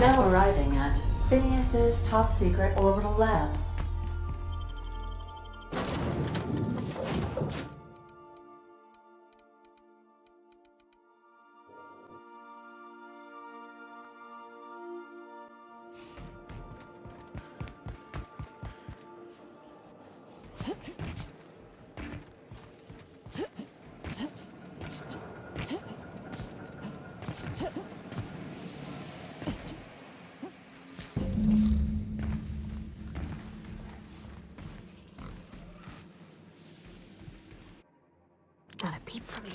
now arriving at Phineas's top secret orbital lab. Not a peep from me.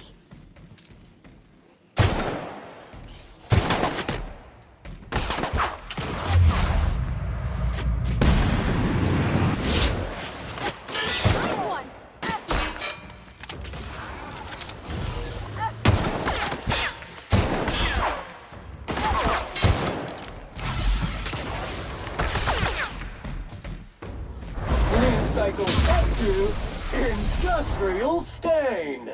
News cycle up to industrial stain.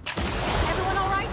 Everyone all right?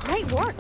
Great work!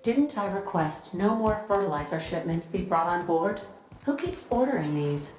Didn't I request no more fertilizer shipments be brought on board? Who keeps ordering these?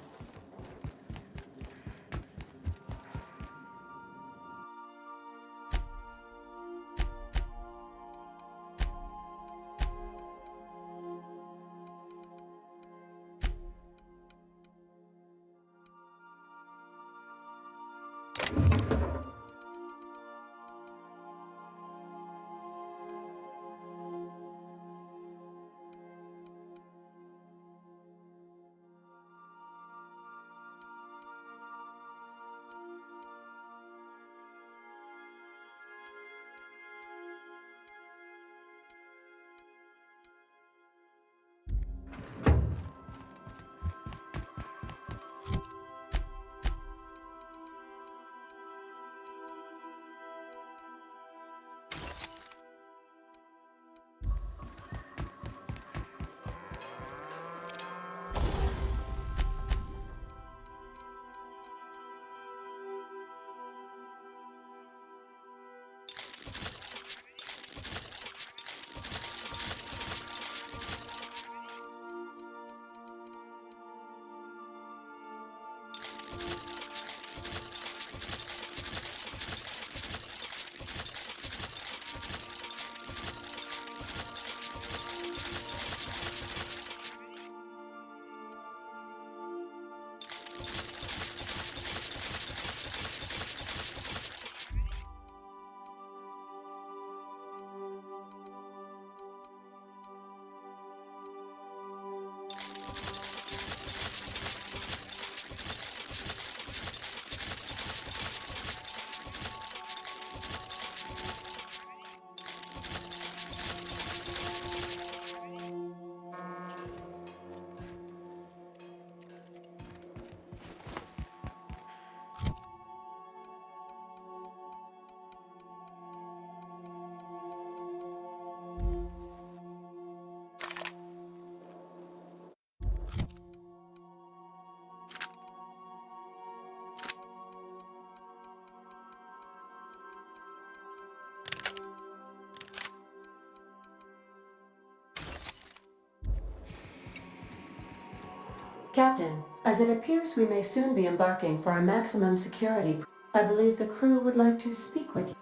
Captain, as it appears we may soon be embarking for our maximum security, I believe the crew would like to speak with you.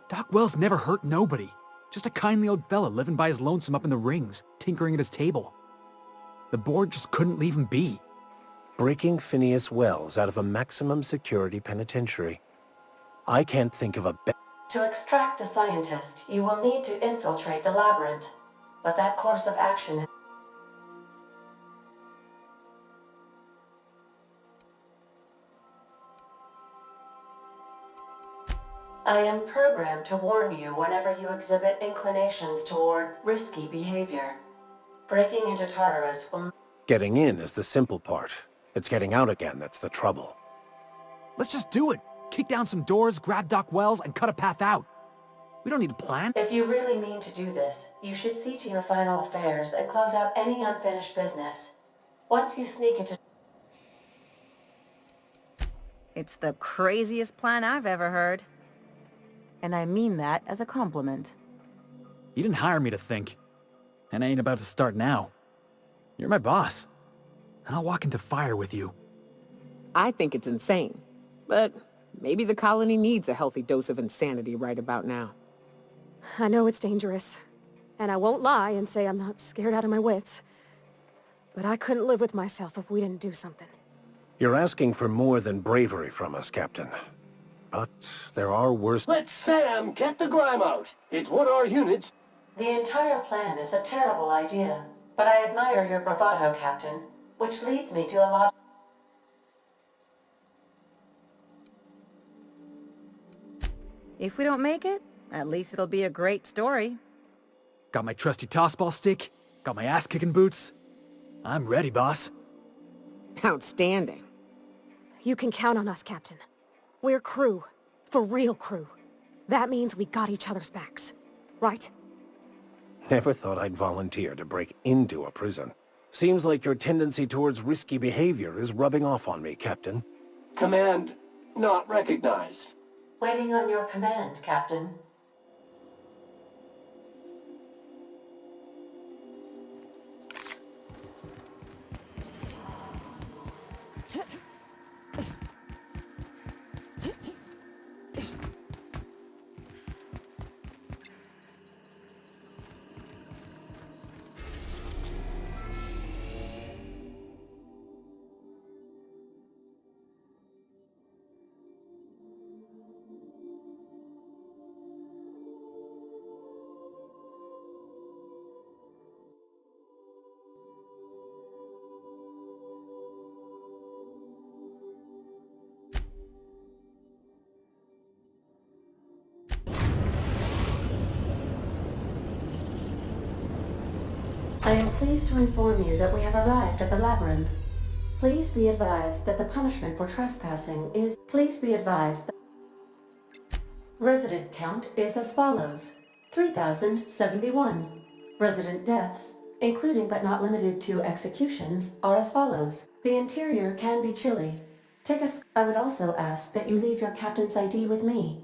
Doc Wells never hurt nobody. Just a kindly old fella living by his lonesome up in the rings, tinkering at his table. The board just couldn't leave him be. Breaking Phineas Wells out of a maximum security penitentiary. I can't think of a better... To extract the scientist, you will need to infiltrate the labyrinth. But that course of action is... I am programmed to warn you whenever you exhibit inclinations toward risky behavior. Breaking into Tartarus will... Getting in is the simple part. It's getting out again that's the trouble. Let's just do it. Kick down some doors, grab Doc Wells, and cut a path out. We don't need a plan. If you really mean to do this, you should see to your final affairs and close out any unfinished business. Once you sneak into... It's the craziest plan I've ever heard. And I mean that as a compliment. You didn't hire me to think. And I ain't about to start now. You're my boss. And I'll walk into fire with you. I think it's insane. But maybe the colony needs a healthy dose of insanity right about now. I know it's dangerous. And I won't lie and say I'm not scared out of my wits. But I couldn't live with myself if we didn't do something. You're asking for more than bravery from us, Captain. But there are worse... Let Sam get the grime out. It's what our units... The entire plan is a terrible idea, but I admire your bravado, Captain, which leads me to a lot... If we don't make it, at least it'll be a great story. Got my trusty tossball stick, got my ass-kicking boots. I'm ready, boss. Outstanding. You can count on us, Captain. We're crew. For real crew. That means we got each other's backs. Right? Never thought I'd volunteer to break into a prison. Seems like your tendency towards risky behavior is rubbing off on me, Captain. Command not recognized. Waiting on your command, Captain. I am pleased to inform you that we have arrived at the labyrinth. Please be advised that the punishment for trespassing is... Please be advised that... Resident count is as follows: 3,071. Resident deaths, including but not limited to executions, are as follows. The interior can be chilly. I would also ask that you leave your captain's ID with me,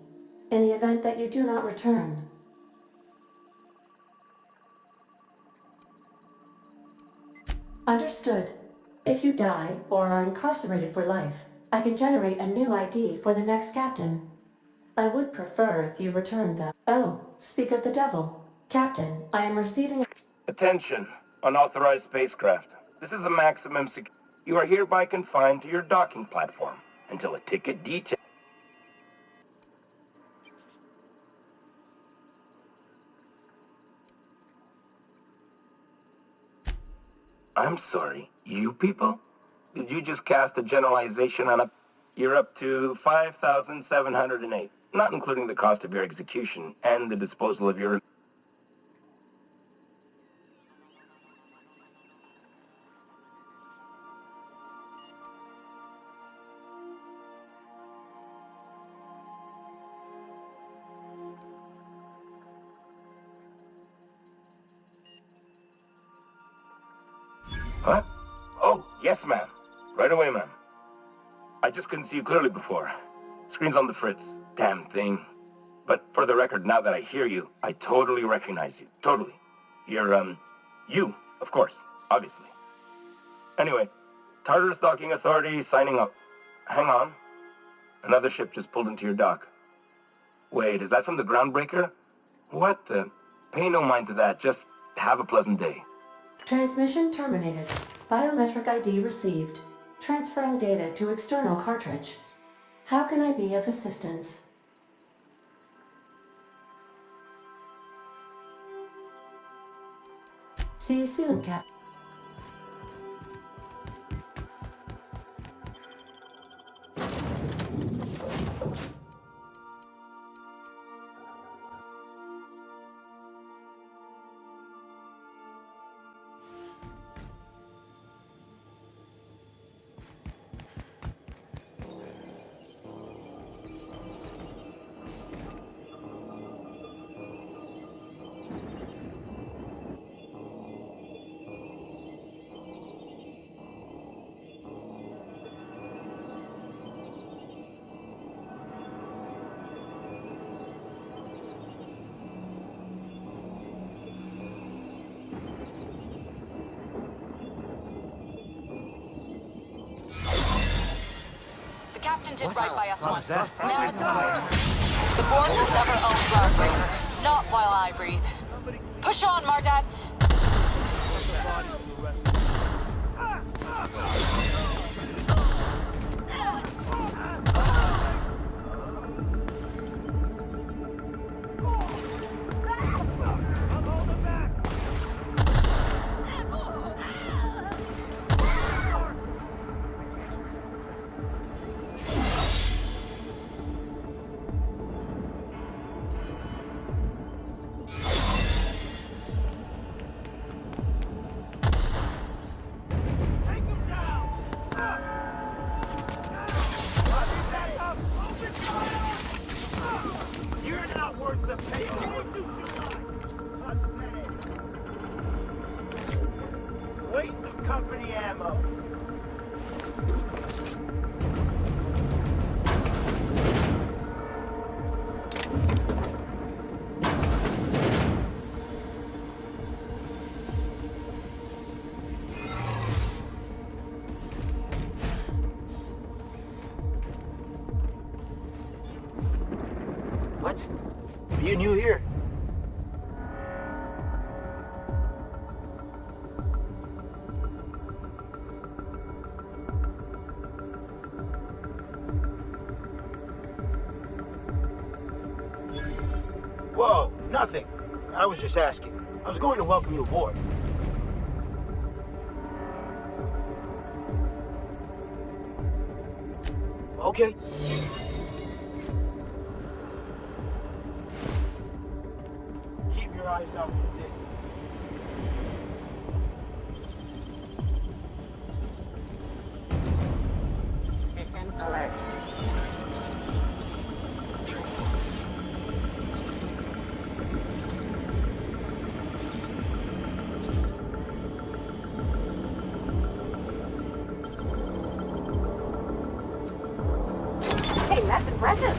in the event that you do not return. Understood. If you die or are incarcerated for life, I can generate a new ID for the next captain. I would prefer if you returned them. Oh, speak of the devil. Captain, I am receiving... Attention, unauthorized spacecraft. This is a maximum You are hereby confined to your docking platform until a ticket detail... I'm sorry, you people? Did you just cast a generalization on a... You're up to 5,708, not including the cost of your execution and the disposal of your... Huh? Oh, yes, ma'am. Right away, ma'am. I just couldn't see you clearly before. Screen's on the fritz. Damn thing. But for the record, now that I hear you, I totally recognize you. Totally. You're, you, of course. Obviously. Anyway, Tartarus Docking Authority signing up. Hang on. Another ship just pulled into your dock. Wait, is that from the Groundbreaker? What the... Pay no mind to that. Just have a pleasant day. Transmission terminated. Biometric ID received. Transferring data to external cartridge. How can I be of assistance? See you soon, Cap. Captain did right by us once. Now it's ours. The board will never own Groundbreaker. Not while I breathe. Push on, Mardat. Waste of company ammo. You new here? Whoa, nothing. I was just asking. I was going to welcome you aboard. Okay. Keep your eyes out for this. Alert. Hey, that's impressive.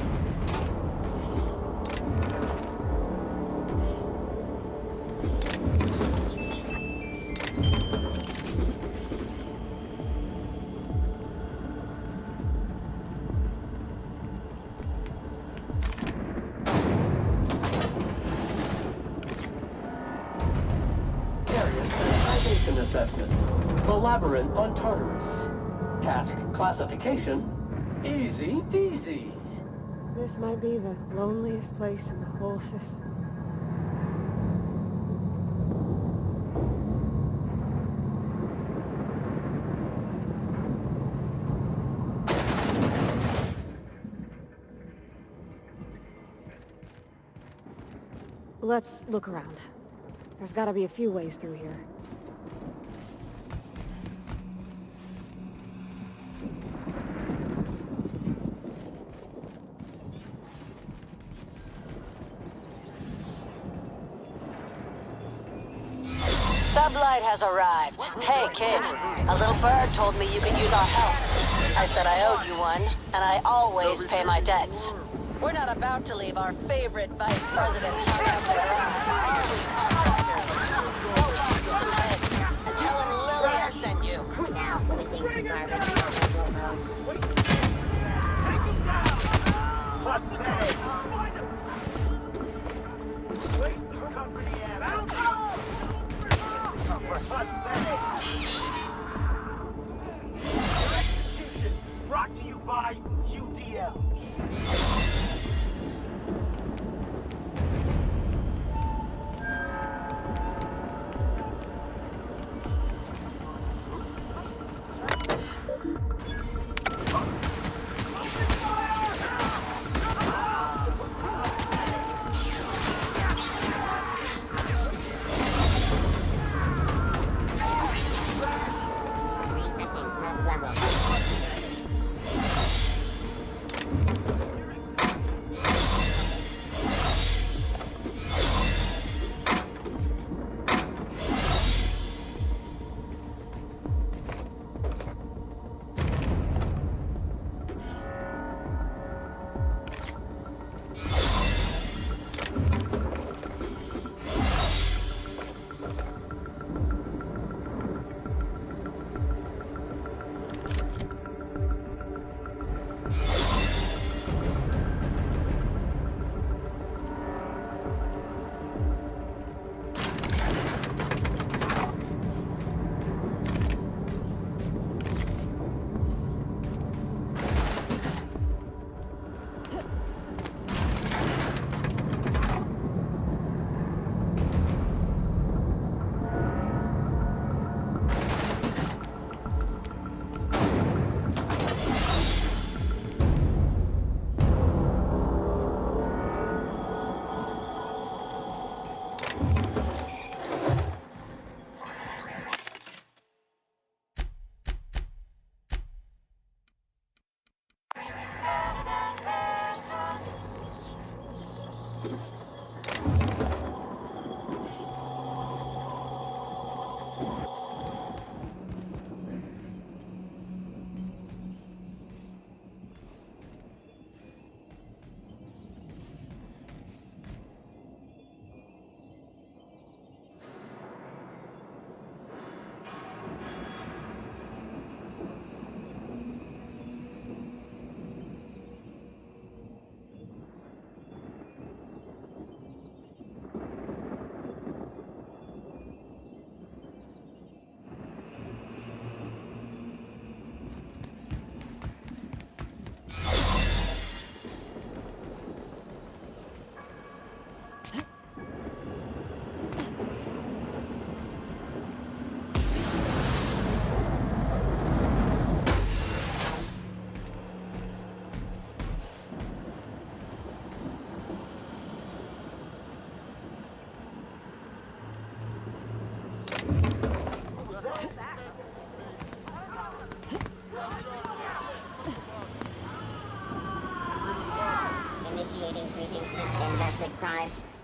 Area Sanitization Assessment. The Labyrinth on Tartarus. Task classification. Easy peasy. This might be the loneliest place in the whole system. Let's look around. There's gotta be a few ways through here. Sublight has arrived. Hey, kid. A little bird told me you could use our help. I said I owed you one, and I always pay my debts. We're not about to leave our favorite vice president hung out to dry, are we, contractors? Go back to the head and tell him Lillian sent you. Now, 17 garbage. Brought to you by UDL.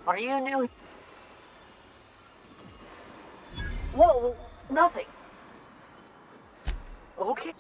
Are you new? Whoa, nothing. Okay.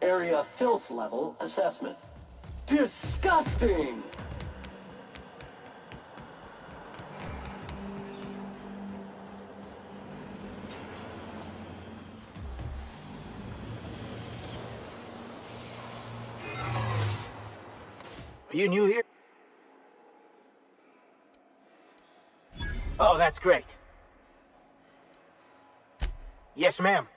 Area filth level assessment. Disgusting! Are you new here? Oh, that's great. Yes, ma'am.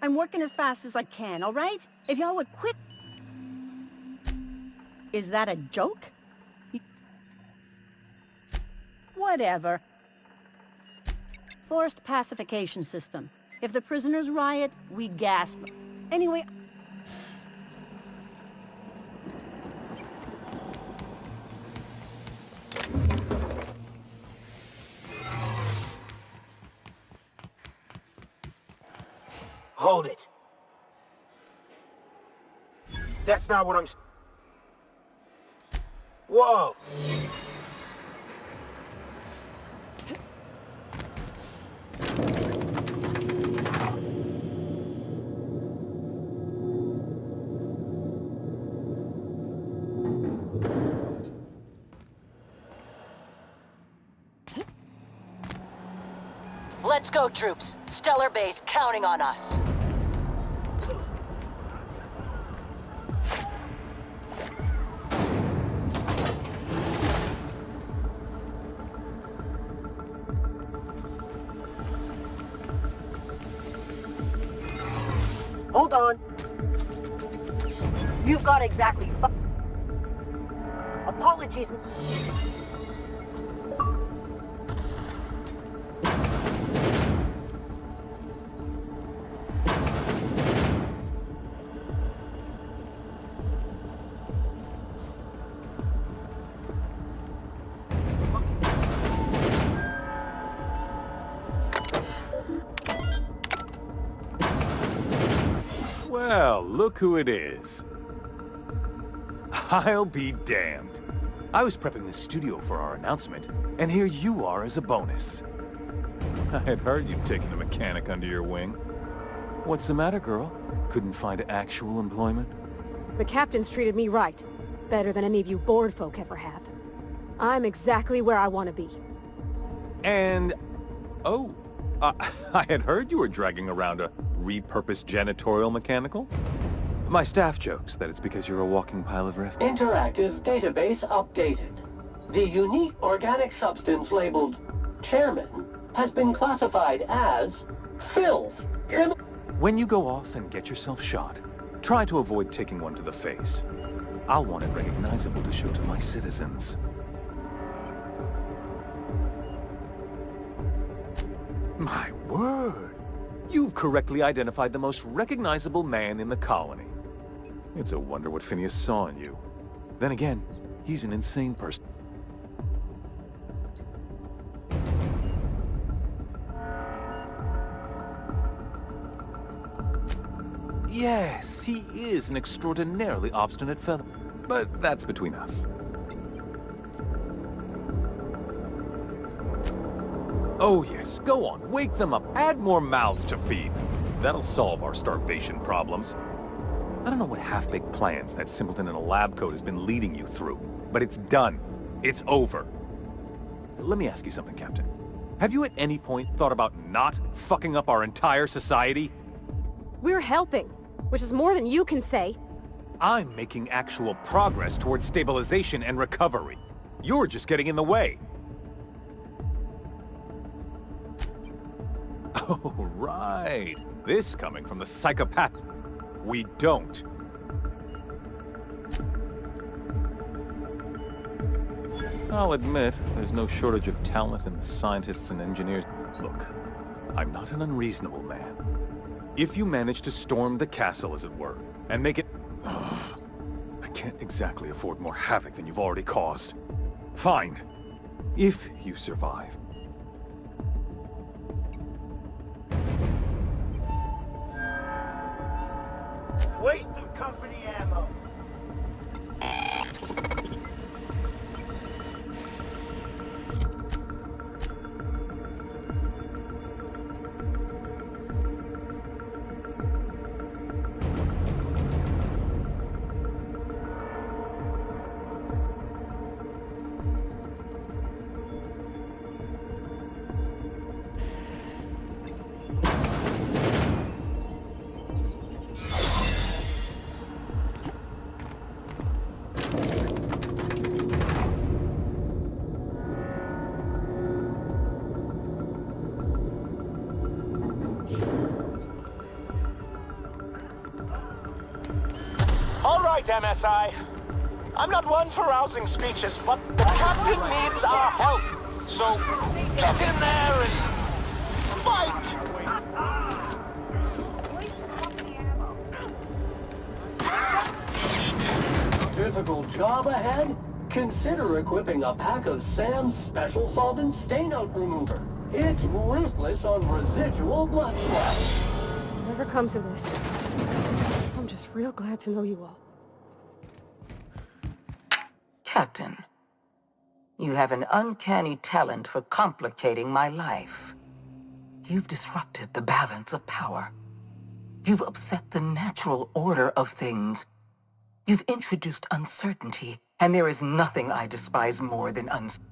I'm working as fast as I can, all right? If y'all would quit... Is that a joke? Whatever. Forced pacification system. If the prisoners riot, we gas them. Anyway... Hold it. That's not what I'm... Whoa! Let's go, troops. Stellar Base counting on us. Hold on. You've got exactly... Apologies. Well, look who it is. I'll be damned. I was prepping the studio for our announcement, and here you are as a bonus. I had heard you'd taken a mechanic under your wing. What's the matter, girl? Couldn't find actual employment? The captain's treated me right. Better than any of you bored folk ever have. I'm exactly where I want to be. And... oh, I had heard you were dragging around a repurposed janitorial mechanical? My staff jokes that it's because you're a walking pile of refuse. Interactive database updated. The unique organic substance labeled Chairman has been classified as filth. When you go off and get yourself shot, try to avoid taking one to the face. I'll want it recognizable to show to my citizens. My word! You've correctly identified the most recognizable man in the colony. It's a wonder what Phineas saw in you. Then again, he's an insane person. Yes, he is an extraordinarily obstinate fellow. But that's between us. Oh yes, go on, wake them up, add more mouths to feed. That'll solve our starvation problems. I don't know what half-baked plans that simpleton in a lab coat has been leading you through, but it's done. It's over. Let me ask you something, Captain. Have you at any point thought about not fucking up our entire society? We're helping, which is more than you can say. I'm making actual progress towards stabilization and recovery. You're just getting in the way. Oh, right. This coming from the psychopath. We don't. I'll admit, there's no shortage of talent in the scientists and engineers. Look, I'm not an unreasonable man. If you manage to storm the castle, as it were, and make it... I can't exactly afford more havoc than you've already caused. Fine. If you survive. Waste of company ammo. All right, MSI. I'm not one for rousing speeches, but the captain needs our help. So get in there and fight! Difficult job ahead? Consider equipping a pack of Sam's special solvent stain-out remover. It's ruthless on residual blood splash. Whatever comes of this, I'm just real glad to know you all. Captain, you have an uncanny talent for complicating my life. You've disrupted the balance of power. You've upset the natural order of things. You've introduced uncertainty, and there is nothing I despise more than uncertainty.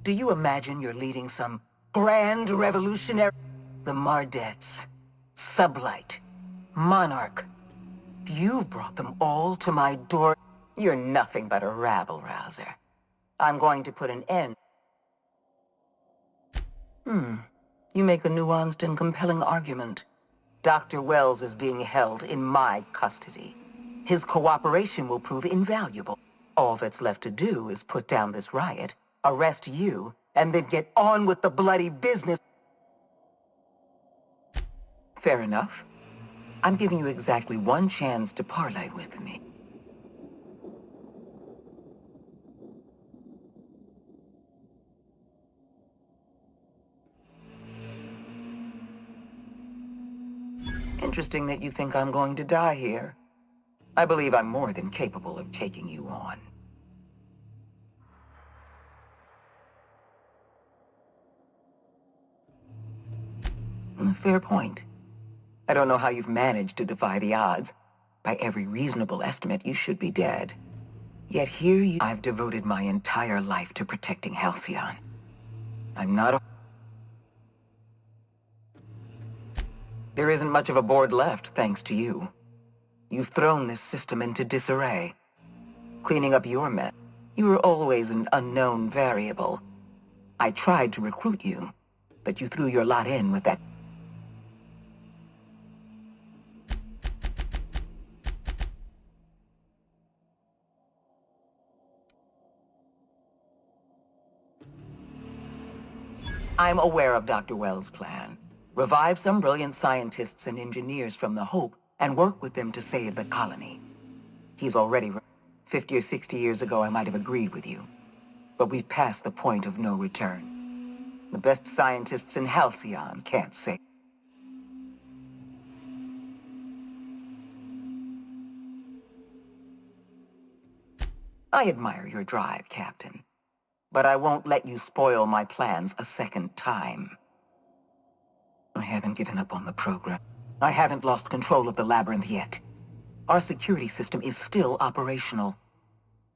Do you imagine you're leading some grand revolutionary? The Mardettes, Sublight, Monarch. You've brought them all to my door. You're nothing but a rabble-rouser. I'm going to put an end. You make a nuanced and compelling argument. Dr. Wells is being held in my custody. His cooperation will prove invaluable. All that's left to do is put down this riot, arrest you, and then get on with the bloody business. Fair enough. I'm giving you exactly one chance to parley with me. Interesting that you think I'm going to die here. I believe I'm more than capable of taking you on. Fair point. I don't know how you've managed to defy the odds. By every reasonable estimate, you should be dead. Yet here I've devoted my entire life to protecting Halcyon. I'm not a... There isn't much of a board left, thanks to you. You've thrown this system into disarray. Cleaning up your mess. You were always an unknown variable. I tried to recruit you, but you threw your lot in with that. I'm aware of Dr. Wells' plan. Revive some brilliant scientists and engineers from the Hope and work with them to save the colony. He's already... 50 or 60 years ago, I might have agreed with you. But we've passed the point of no return. The best scientists in Halcyon can't save. I admire your drive, Captain. But I won't let you spoil my plans a second time. I haven't given up on the program. I haven't lost control of the labyrinth yet. Our security system is still operational.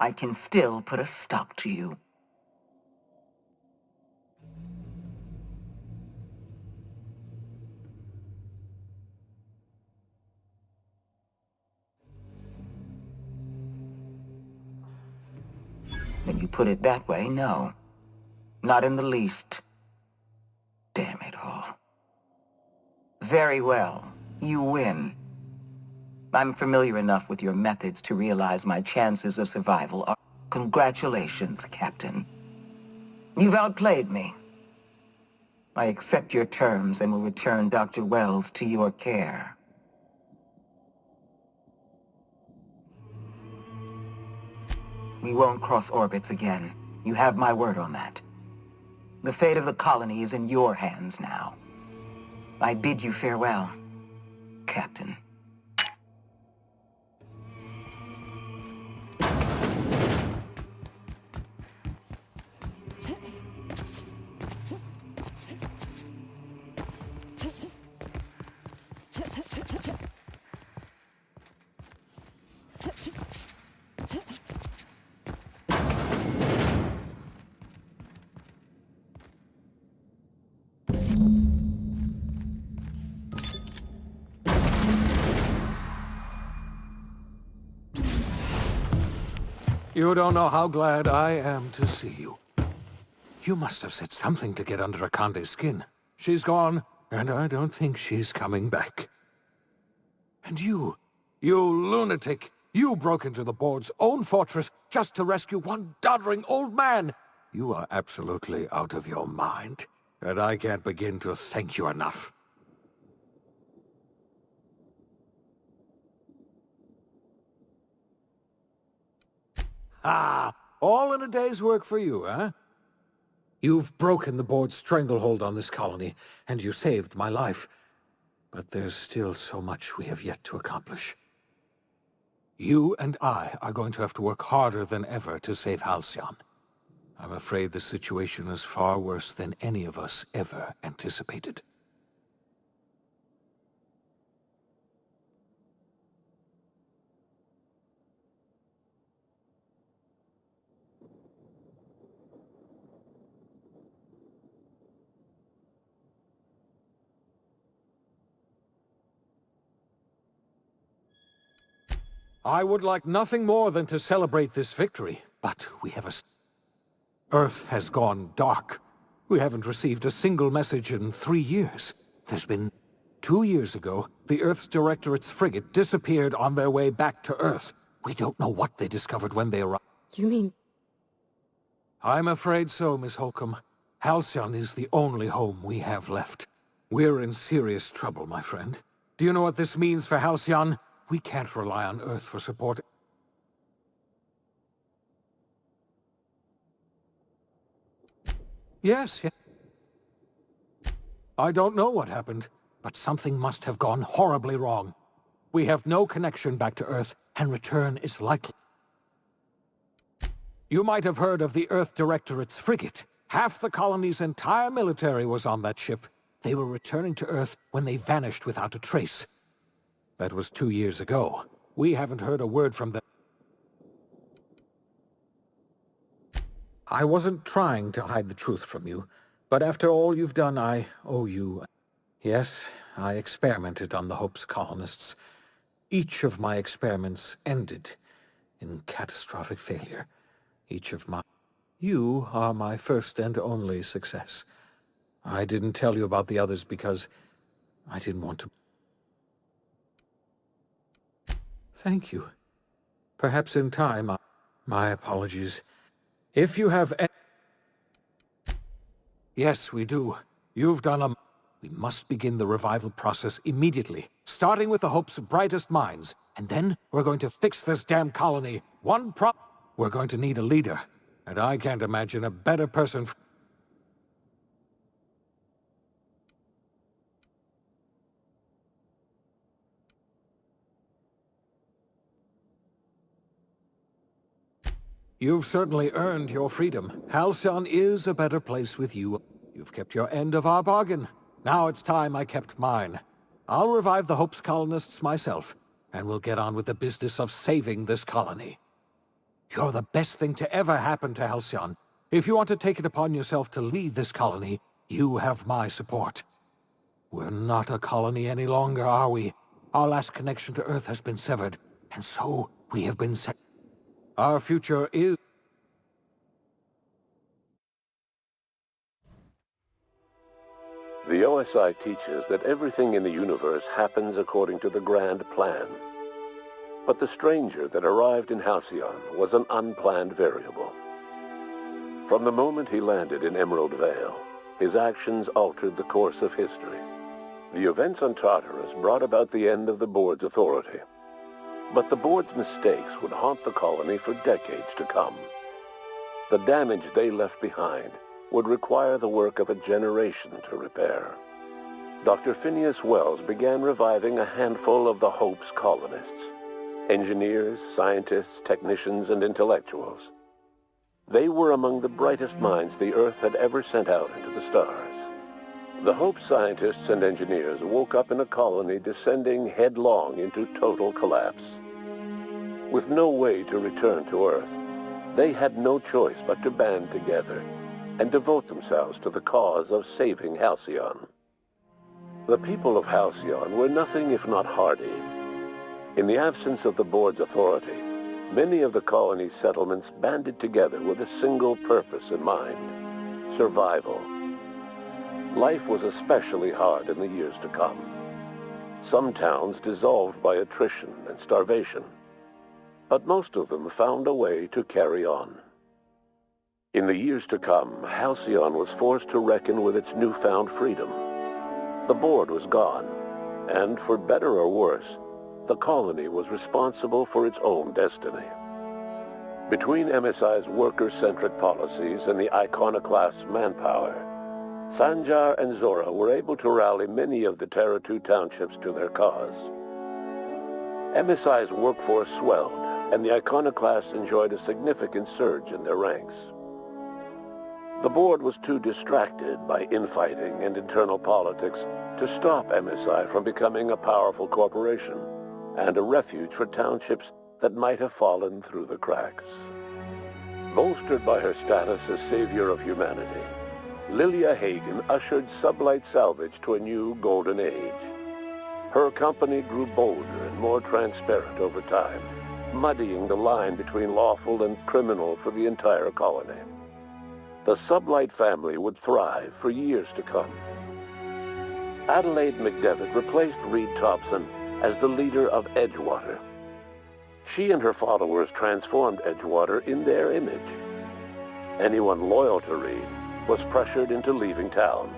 I can still put a stop to you. When you put it that way, no. Not in the least. Damn it all. Very well. You win. I'm familiar enough with your methods to realize my chances of survival are... Congratulations, Captain. You've outplayed me. I accept your terms and will return Dr. Wells to your care. We won't cross orbits again. You have my word on that. The fate of the colony is in your hands now. I bid you farewell, Captain. You don't know how glad I am to see you. You must have said something to get under Akande's skin. She's gone, and I don't think she's coming back. And you lunatic, you broke into the board's own fortress just to rescue one doddering old man. You are absolutely out of your mind, and I can't begin to thank you enough. Ah, all in a day's work for you, huh? You've broken the board's stranglehold on this colony, and you saved my life. But there's still so much we have yet to accomplish. You and I are going to have to work harder than ever to save Halcyon. I'm afraid the situation is far worse than any of us ever anticipated. I would like nothing more than to celebrate this victory, but we have a... Earth has gone dark. We haven't received a single message in 3 years. There's been... 2 years ago, the Earth's Directorate's frigate disappeared on their way back to Earth. We don't know what they discovered when they arrived. You mean... I'm afraid so, Miss Holcomb. Halcyon is the only home we have left. We're in serious trouble, my friend. Do you know what this means for Halcyon? We can't rely on Earth for support. Yes. I don't know what happened, but something must have gone horribly wrong. We have no connection back to Earth, and return is likely. You might have heard of the Earth Directorate's frigate. Half the colony's entire military was on that ship. They were returning to Earth when they vanished without a trace. That was 2 years ago. We haven't heard a word from them. I wasn't trying to hide the truth from you, but after all you've done, I owe you. Yes, I experimented on the Hope's colonists. Each of my experiments ended in catastrophic failure. each of my... You are my first and only success. I didn't tell you about the others because I didn't want to... Thank you. Perhaps in time, my apologies. If you have... Yes, we do. You've done a... We must begin the revival process immediately, starting with the Hope's brightest minds. And then we're going to fix this damn colony. We're going to need a leader. And I can't imagine a better person... You've certainly earned your freedom. Halcyon is a better place with you. You've kept your end of our bargain. Now it's time I kept mine. I'll revive the Hope's colonists myself, and we'll get on with the business of saving this colony. You're the best thing to ever happen to Halcyon. If you want to take it upon yourself to lead this colony, you have my support. We're not a colony any longer, are we? Our last connection to Earth has been severed, and so we have been set. Our future is... The OSI teaches that everything in the universe happens according to the grand plan. But the stranger that arrived in Halcyon was an unplanned variable. From the moment he landed in Emerald Vale, his actions altered the course of history. The events on Tartarus brought about the end of the board's authority. But the board's mistakes would haunt the colony for decades to come. The damage they left behind would require the work of a generation to repair. Dr. Phineas Wells began reviving a handful of the Hope's colonists. Engineers, scientists, technicians, and intellectuals. They were among the brightest minds the Earth had ever sent out into the stars. The Hope scientists and engineers woke up in a colony descending headlong into total collapse. With no way to return to Earth, they had no choice but to band together and devote themselves to the cause of saving Halcyon. The people of Halcyon were nothing if not hardy. In the absence of the board's authority, many of the colony's settlements banded together with a single purpose in mind: survival. Life was especially hard in the years to come. Some towns dissolved by attrition and starvation, but most of them found a way to carry on. In the years to come, Halcyon was forced to reckon with its newfound freedom. The board was gone, and for better or worse, the colony was responsible for its own destiny. Between MSI's worker-centric policies and the iconoclast manpower, Sanjar and Zora were able to rally many of the Terra 2 townships to their cause. MSI's workforce swelled, and the iconoclasts enjoyed a significant surge in their ranks. The board was too distracted by infighting and internal politics to stop MSI from becoming a powerful corporation and a refuge for townships that might have fallen through the cracks. Bolstered by her status as savior of humanity, Lilia Hagen ushered sublight salvage to a new golden age. Her company grew bolder and more transparent over time, muddying the line between lawful and criminal for the entire colony. The Sublight family would thrive for years to come. Adelaide McDevitt replaced Reed Thompson as the leader of Edgewater. She and her followers transformed Edgewater in their image. Anyone loyal to Reed was pressured into leaving town,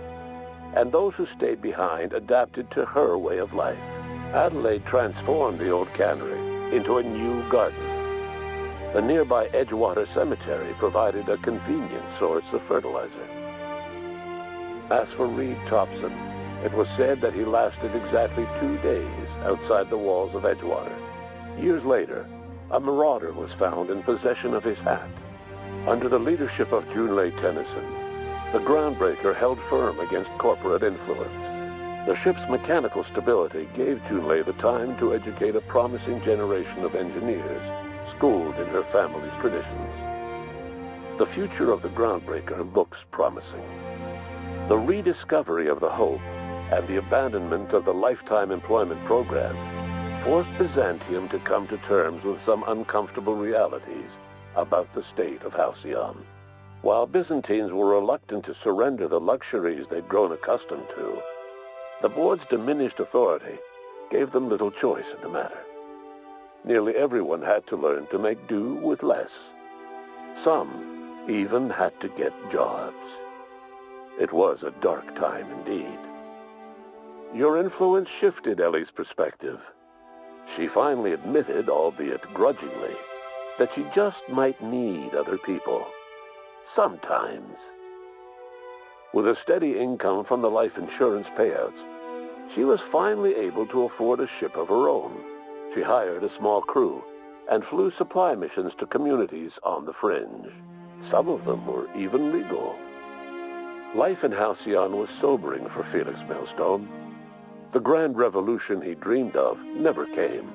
and those who stayed behind adapted to her way of life. Adelaide transformed the old cannery into a new garden. The nearby Edgewater Cemetery provided a convenient source of fertilizer. As for Reed Thompson, it was said that he lasted exactly 2 days outside the walls of Edgewater. Years later, a marauder was found in possession of his hat. Under the leadership of Junlei Tennyson, the groundbreaker held firm against corporate influence. The ship's mechanical stability gave Junlei the time to educate a promising generation of engineers schooled in her family's traditions. The future of the groundbreaker looks promising. The rediscovery of the Hope and the abandonment of the lifetime employment program forced Byzantium to come to terms with some uncomfortable realities about the state of Halcyon. While Byzantines were reluctant to surrender the luxuries they'd grown accustomed to, the board's diminished authority gave them little choice in the matter. Nearly everyone had to learn to make do with less. Some even had to get jobs. It was a dark time indeed. Your influence shifted Ellie's perspective. She finally admitted, albeit grudgingly, that she just might need other people. Sometimes. With a steady income from the life insurance payouts, she was finally able to afford a ship of her own. She hired a small crew and flew supply missions to communities on the fringe. Some of them were even legal. Life in Halcyon was sobering for Felix Millstone. The grand revolution he dreamed of never came.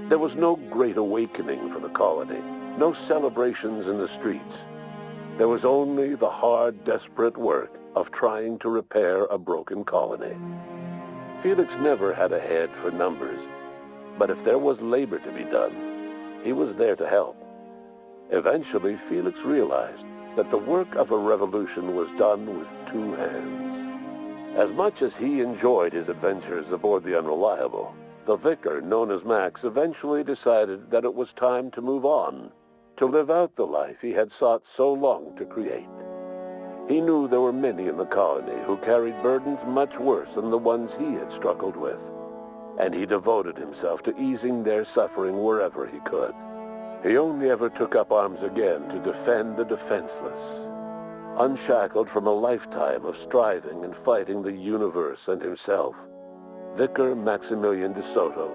There was no great awakening for the colony, no celebrations in the streets. There was only the hard, desperate work of trying to repair a broken colony. Felix never had a head for numbers, but if there was labor to be done, he was there to help. Eventually, Felix realized that the work of a revolution was done with two hands. As much as he enjoyed his adventures aboard the Unreliable, the vicar, known as Max, eventually decided that it was time to move on, to live out the life he had sought so long to create. He knew there were many in the colony who carried burdens much worse than the ones he had struggled with, and he devoted himself to easing their suffering wherever he could. He only ever took up arms again to defend the defenseless. Unshackled from a lifetime of striving and fighting the universe and himself, Vicar Maximilian de Soto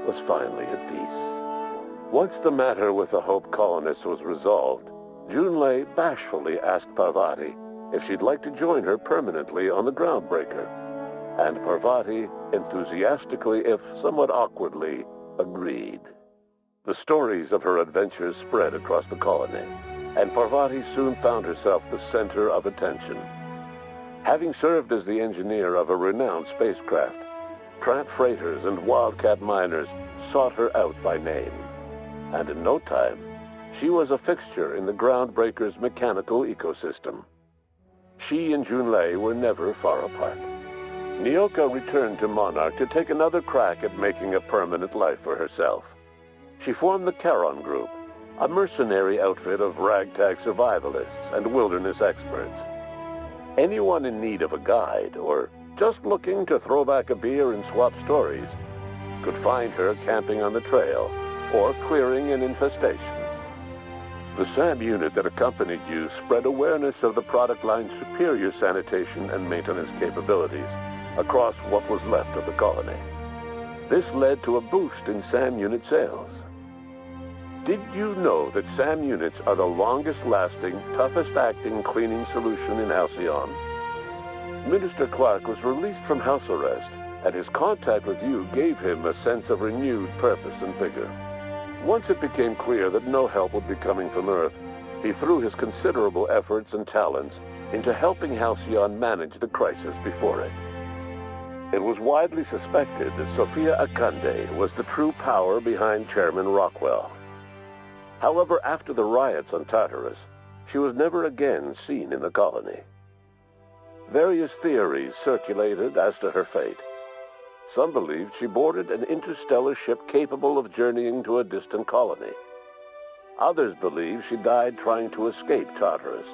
was finally at peace. Once the matter with the Hope colonists was resolved, Junlei bashfully asked Parvati if she'd like to join her permanently on the Groundbreaker, and Parvati enthusiastically, if somewhat awkwardly, agreed. The stories of her adventures spread across the colony, and Parvati soon found herself the center of attention. Having served as the engineer of a renowned spacecraft, tramp freighters and wildcat miners sought her out by name, and in no time, she was a fixture in the Groundbreaker's mechanical ecosystem. She and Junlei were never far apart. Nyoka returned to Monarch to take another crack at making a permanent life for herself. She formed the Charon Group, a mercenary outfit of ragtag survivalists and wilderness experts. Anyone in need of a guide, or just looking to throw back a beer and swap stories, could find her camping on the trail or clearing an infestation. The SAM unit that accompanied you spread awareness of the product line's superior sanitation and maintenance capabilities across what was left of the colony. This led to a boost in SAM unit sales. Did you know that SAM units are the longest-lasting, toughest-acting cleaning solution in Halcyon? Minister Clark was released from house arrest, and his contact with you gave him a sense of renewed purpose and vigor. Once it became clear that no help would be coming from Earth, he threw his considerable efforts and talents into helping Halcyon manage the crisis before it. It was widely suspected that Sophia Akande was the true power behind Chairman Rockwell. However, after the riots on Tartarus, she was never again seen in the colony. Various theories circulated as to her fate. Some believed she boarded an interstellar ship capable of journeying to a distant colony. Others believe she died trying to escape Tartarus.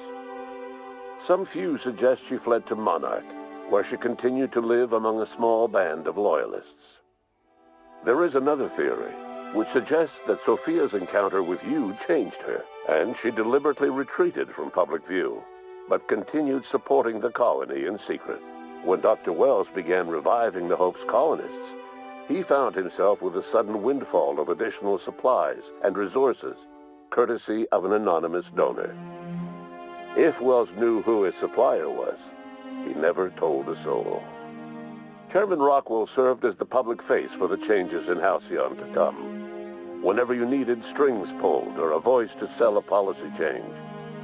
Some few suggest she fled to Monarch, where she continued to live among a small band of loyalists. There is another theory, which suggests that Sophia's encounter with you changed her, and she deliberately retreated from public view, but continued supporting the colony in secret. When Dr. Wells began reviving the Hope's colonists, he found himself with a sudden windfall of additional supplies and resources, courtesy of an anonymous donor. If Wells knew who his supplier was, he never told a soul. Chairman Rockwell served as the public face for the changes in Halcyon to come. Whenever you needed strings pulled or a voice to sell a policy change,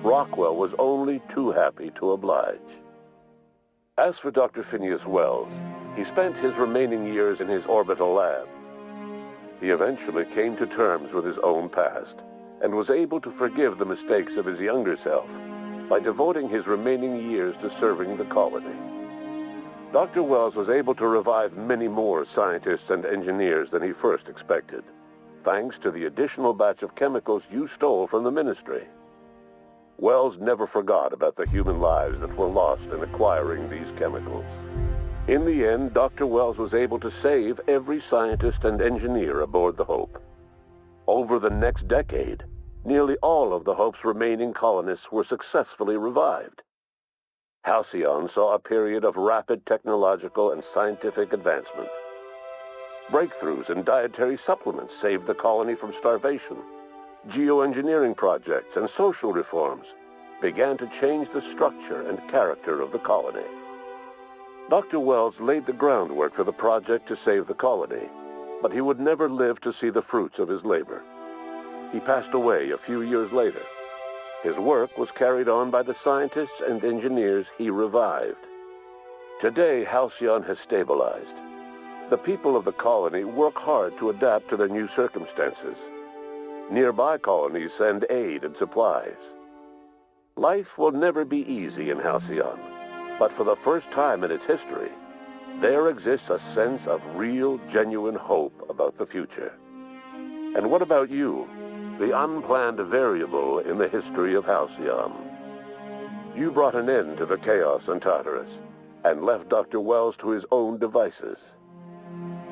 Rockwell was only too happy to oblige. As for Dr. Phineas Wells, he spent his remaining years in his orbital lab. He eventually came to terms with his own past and was able to forgive the mistakes of his younger self by devoting his remaining years to serving the colony. Dr. Wells was able to revive many more scientists and engineers than he first expected, thanks to the additional batch of chemicals you stole from the Ministry. Wells never forgot about the human lives that were lost in acquiring these chemicals. In the end, Dr. Wells was able to save every scientist and engineer aboard the Hope. Over the next decade, nearly all of the Hope's remaining colonists were successfully revived. Halcyon saw a period of rapid technological and scientific advancement. Breakthroughs in dietary supplements saved the colony from starvation. Geoengineering projects and social reforms began to change the structure and character of the colony. Dr. Wells laid the groundwork for the project to save the colony, but he would never live to see the fruits of his labor. He passed away a few years later. His work was carried on by the scientists and engineers he revived. Today, Halcyon has stabilized. The people of the colony work hard to adapt to their new circumstances. Nearby colonies send aid and supplies. Life will never be easy in Halcyon, but for the first time in its history, there exists a sense of real, genuine hope about the future. And what about you, the unplanned variable in the history of Halcyon? You brought an end to the chaos on Tartarus and left Dr. Wells to his own devices.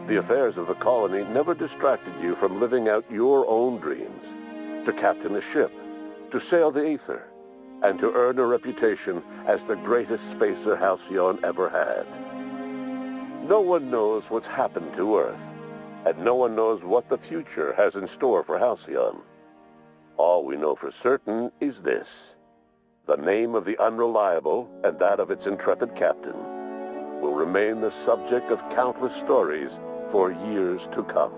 The affairs of the colony never distracted you from living out your own dreams, to captain a ship, to sail the ether, and to earn a reputation as the greatest spacer Halcyon ever had. No one knows what's happened to Earth, and no one knows what the future has in store for Halcyon. All we know for certain is this: the name of the Unreliable and that of its intrepid captain will remain the subject of countless stories for years to come.